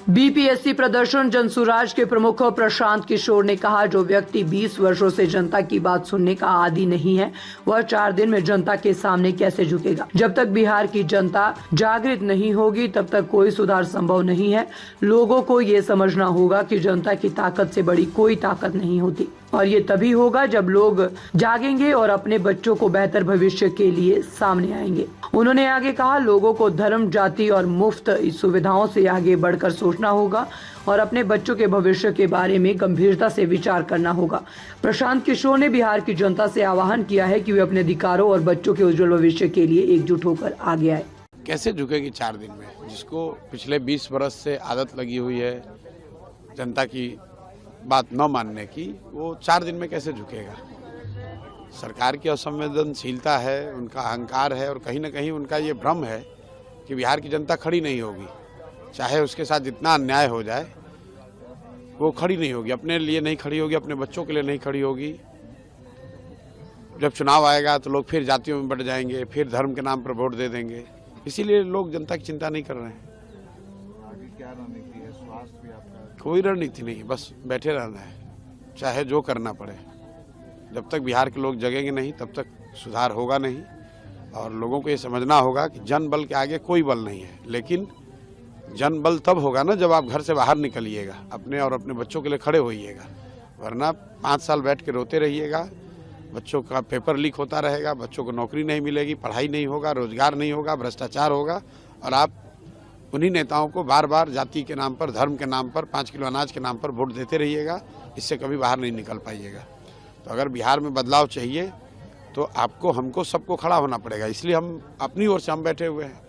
BPSC प्रदर्शन जनसुराज के प्रमुख प्रशांत किशोर ने कहा, जो व्यक्ति 20 वर्षों से जनता की बात सुनने का आदी नहीं है, वह 4 दिन में जनता के सामने कैसे झुकेगा। जब तक बिहार की जनता जागृत नहीं होगी तब तक कोई सुधार संभव नहीं है। लोगों को ये समझना होगा कि जनता की ताकत से बड़ी कोई ताकत नहीं होती, और ये तभी होगा जब लोग जागेंगे और अपने बच्चों को बेहतर भविष्य के लिए सामने आएंगे। उन्होंने आगे कहा, लोगों को धर्म, जाति और मुफ्त सुविधाओं से आगे बढ़कर सोचना होगा और अपने बच्चों के भविष्य के बारे में गंभीरता से विचार करना होगा। प्रशांत किशोर ने बिहार की जनता से आह्वान किया है कि वे अपने अधिकारों और बच्चों के उज्जवल भविष्य के लिए एकजुट होकर आगे आए। कैसे झुकेगी 4 दिन में, जिसको पिछले 20 वर्ष से आदत लगी हुई है जनता की बात न मानने की, वो 4 दिन में कैसे झुकेगा। सरकार की असंवेदनशीलता है, उनका अहंकार है, और कहीं ना कहीं उनका ये भ्रम है कि बिहार की जनता खड़ी नहीं होगी। चाहे उसके साथ जितना अन्याय हो जाए वो खड़ी नहीं होगी, अपने लिए नहीं खड़ी होगी, अपने बच्चों के लिए नहीं खड़ी होगी। जब चुनाव आएगा तो लोग फिर जातियों में बढ़ जाएंगे, फिर धर्म के नाम पर वोट दे देंगे। इसीलिए लोग जनता की चिंता नहीं कर रहे हैं। आगे क्या रणनीति है? स्वास्थ्य भी आपका? कोई रणनीति नहीं, बस बैठे रहना है, चाहे जो करना पड़े। जब तक बिहार के लोग जगेंगे नहीं तब तक सुधार होगा नहीं। और लोगों को ये समझना होगा कि जन बल के आगे कोई बल नहीं है, लेकिन जन बल तब होगा ना जब आप घर से बाहर निकलिएगा, अपने और अपने बच्चों के लिए खड़े होइएगा। वरना 5 साल बैठ के रोते रहिएगा, बच्चों का पेपर लीक होता रहेगा, बच्चों को नौकरी नहीं मिलेगी, पढ़ाई नहीं होगा, रोजगार नहीं होगा, भ्रष्टाचार होगा, और आप उन्हीं नेताओं को बार बार जाति के नाम पर, धर्म के नाम पर, 5 किलो अनाज के नाम पर वोट देते रहिएगा। इससे कभी बाहर नहीं निकल पाइएगा। तो अगर बिहार में बदलाव चाहिए तो आपको, हमको, सबको खड़ा होना पड़ेगा। इसलिए हम अपनी ओर से हम बैठे हुए हैं।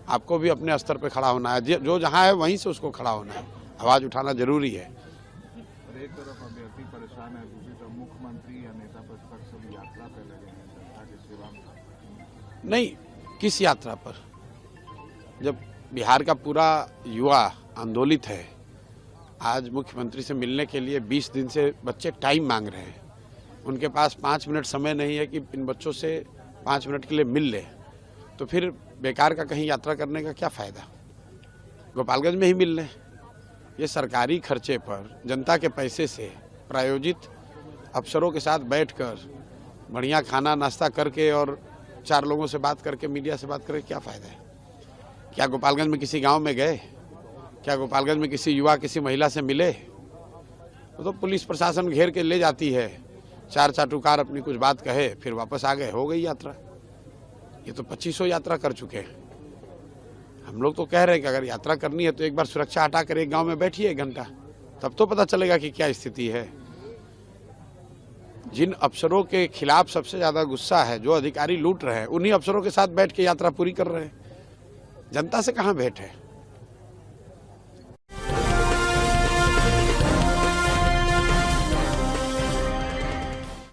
आपको भी अपने स्तर पे खड़ा होना है, जो जहाँ है वहीं से उसको खड़ा होना है, आवाज़ उठाना जरूरी है। और एक तरफ अभ्यर्थी परेशान है, दूसरी तरफ मुख्यमंत्री या नेता प्रतिपक्ष सभी यात्रा पे लगे हैं जनता की सेवा में। नहीं, किस यात्रा पर? जब बिहार का पूरा युवा आंदोलित है, आज मुख्यमंत्री से मिलने के लिए 20 दिन से बच्चे टाइम मांग रहे हैं। उनके पास 5 मिनट समय नहीं है कि इन बच्चों से 5 मिनट के लिए मिल ले, तो फिर बेकार का कहीं यात्रा करने का क्या फ़ायदा। गोपालगंज में ही मिल लें। ये सरकारी खर्चे पर जनता के पैसे से प्रायोजित अफसरों के साथ बैठकर बढ़िया खाना नाश्ता करके और 4 लोगों से बात करके, मीडिया से बात करके क्या फ़ायदा है। क्या गोपालगंज में किसी गांव में गए? क्या गोपालगंज में किसी युवा, किसी महिला से मिले? वो तो पुलिस प्रशासन घेर के ले जाती है, 4 चाटुकार अपनी कुछ बात कहे, फिर वापस आ गए, हो गई यात्रा। ये तो 2500 यात्रा कर चुके हैं। हम लोग तो कह रहे हैं कि अगर यात्रा करनी है तो एक बार सुरक्षा हटा कर एक गांव में बैठिए 1 घंटा, तब तो पता चलेगा कि क्या स्थिति है। जिन अफसरों के खिलाफ सबसे ज्यादा गुस्सा है, जो अधिकारी लूट रहे हैं, उन्हीं अफसरों के साथ बैठ के यात्रा पूरी कर रहे हैं। जनता से कहाँ भेंट है।